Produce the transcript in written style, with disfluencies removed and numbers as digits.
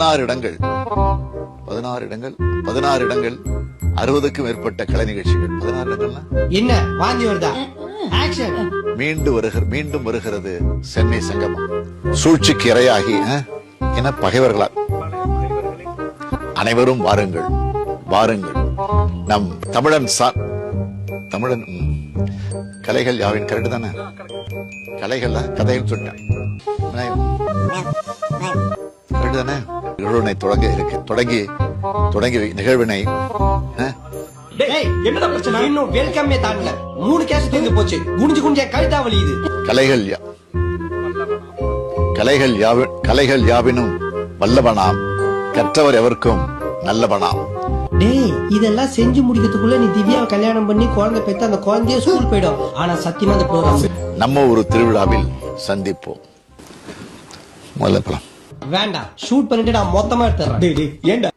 16 இடங்கள் 60க்கும் மேற்பட்ட கலை நிகழ்ச்சிகள். 16 இடங்கள்னா என்ன வாந்தி வருதா? ஆக்ஷன். மீண்டும் வருகிறது சென்னை சங்கமம். சூழ்ச்சிக்கு இரையாகி என பகைவர்களா அனைவரும் வாருங்கள் நம் தமிழன் கலைகள் யாவின் கரெக்ட் தானே? கலைகள் கதைகள் சொல்லிட்டேன் கரெக்ட் தானே? நிகழ்வினை தொடங்கி நிகழ்வினை என்னடா பிரச்சனை? இன்னும் வெல்கமே தாண்டல. 3 கேஸ் தீர்ந்து போச்சு. குனிஞ்சு கழுத்தா வலியுது. கலைகள் யாவினும் வல்லவனாம், கற்றவர் எவருக்கும் நல்லவனாம். டேய், இதெல்லாம் செஞ்சு முடிக்கிறதுக்குள்ள நீ திவ்யாவை கல்யாணம் பண்ணி குழந்தை பெற்று அந்த குழந்தைய ஸ்கூல் போயிடும். ஆனா சத்தியமா அந்த ப்ரோகிராம் நம்ம ஒரு திருவிழாவில் சந்திப்போம். முதல்ல வேண்டாம், ஷூட் பண்ணிட்டு நான் மொத்தமா எடுத்துறேன். ஏண்டா